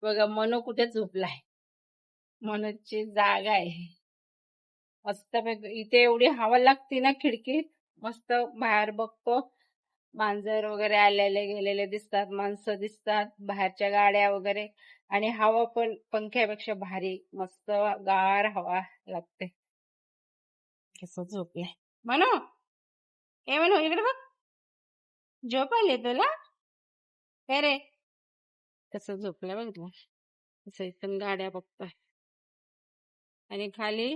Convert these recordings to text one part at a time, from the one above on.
बघा मनू कुठे झोपलाय. मनूची जागा आहे. मस्त इथे एवढी हवा लागते ना खिडकीत. मस्त बाहेर बघतो, मांजर वगैरे आलेले गेलेले दिसतात, माणसं दिसतात, बाहेरच्या गाड्या वगैरे, आणि हवा पण पंख्यापेक्षा भारी मस्त गार हवा लागते. कसं झोपलाय म्हणू. ए म्हणू इकडे बघ, झोप आली तुला. काय रे, कसं झोपलाय बघितलं. कसं इथून गाड्या बघतोय, आणि खाली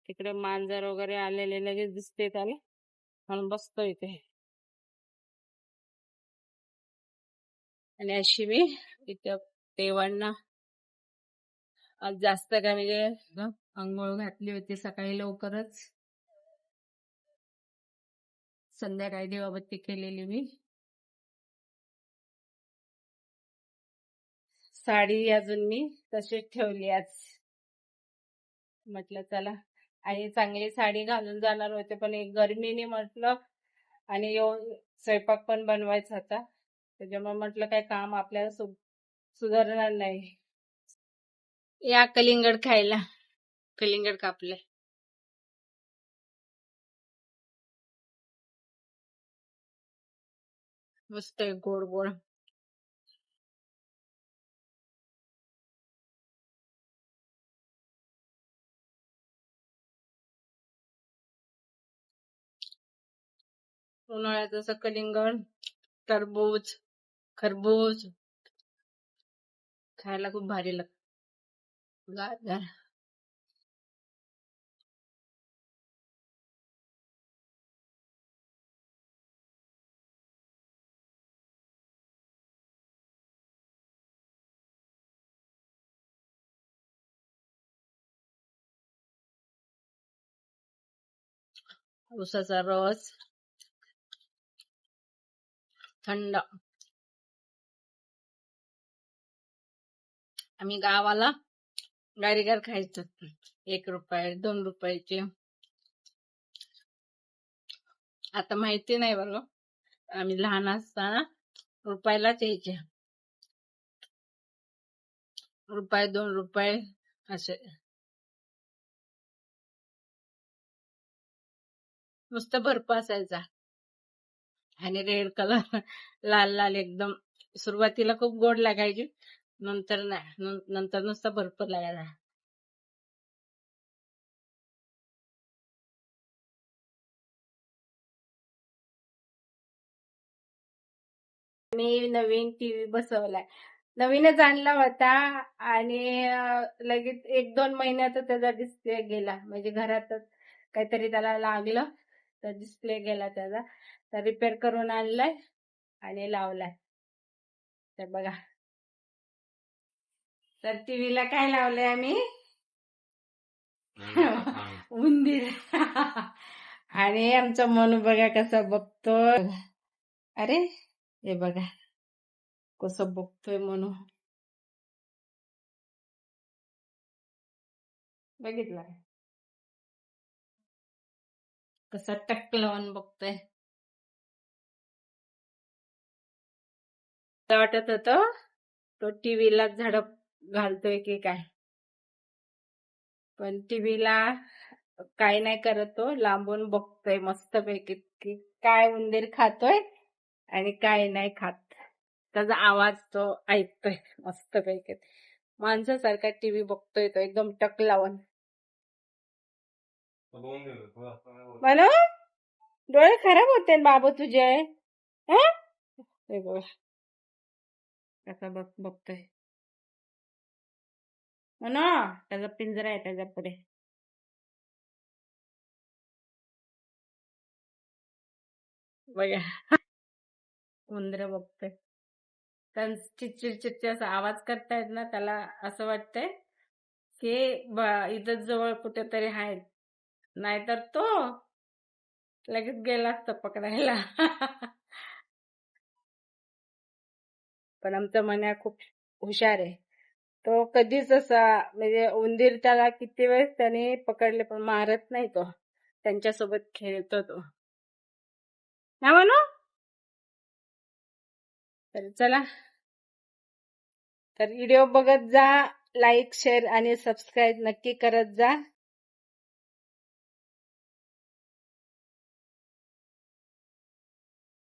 तिकडे मांजर वगैरे आलेले लगेच दिसते त्याला, म्हणून बसतो इथे. आणि अशी मी इथं देवांना आज जास्त काय म्हणजे आंघोळ घातली होती सकाळी लवकरच. संध्याकाळी दिवाबत्ती केलेली मी. साडी अजून मी तशीच ठेवली आज. म्हटलं चला, आणि चांगली साडी घालून जाणार होते, पण एक गरमीने म्हटलं, आणि येऊन स्वयंपाक पण बनवायचा होता, त्याच्यामुळे म्हटलं काय काम आपल्याला सुधारणार नाही. या कलिंगड खायला. कलिंगड कापले मस्त आहे, गोड गोड. उन्हाळ्यात असं कलिंगड, टरबूज, खरबूज खायला खूप भारी लागतं. गार गार. उसाचा रस थंड. आम्ही गावाला गारीगार खायचो, 1 रुपये 2 रुपयाचे. आता माहिती नाही बरं, आम्ही लहान असताना रुपयालाच यायचे. रुपये 2 रुपये असे. नुसतं बर्फ असायचा, आणि रेड कलर, लाल लाल एकदम. सुरुवातीला खूप गोड लागायची, नंतर नाही, नंतर नुसता बर्फ लागायला. मी नवीन टीव्ही बसवलाय. नवीनच आणला होता, आणि लगेच 1-2 महिन्यात त्याचा डिस्प्ले गेला. म्हणजे घरातच काहीतरी त्याला लागलं, तर डिस्प्ले गेला त्याचा. तर रिपेअर करून आणलाय आणि लावलाय. तर बघा, तर टीव्हीला काय लावलंय आम्ही, उंदीर. आणि आमचा मनू बघा कसा बघतोय. अरे हे बघा कसं बघतोय मनू, बघितलं कसा टक लावून बघतोय. वाटत होतं तो टीव्हीला झडप घालतोय की काय, पण टीव्हीला काय नाही करत, तो लांबून बघतोय मस्तपैकी की काय उंदीर खातोय आणि काय नाही खात. त्याचा आवाज तो ऐकतोय मस्तपैकी. माणसासारखा टीव्ही बघतोय तो एकदम टक लावून. म्हणून डोळे खराब होते बाबू तुझे. हं? हे बघ कसा बघतोय. म्हणा त्याचा पिंजरा आहे त्याच्या पुढे. बघा उंदर बघतोय, चिडचिड असा आवाज करतायत ना, त्याला असं वाटतंय की इथं जवळ कुठेतरी आहे, नाहीतर तो लगेच गेला असता पकडायला. पण आमचा मन्या खूप हुशार आहे. तो कधीच असा म्हणजे उंदीर त्याला किती वेळेस त्याने पकडले पण मारत नाही तो. त्यांच्यासोबत खेळतो तो. ना म्हणू. तर चला, तर व्हिडिओ बघत जा, लाईक शेअर आणि सबस्क्राईब नक्की करत जा.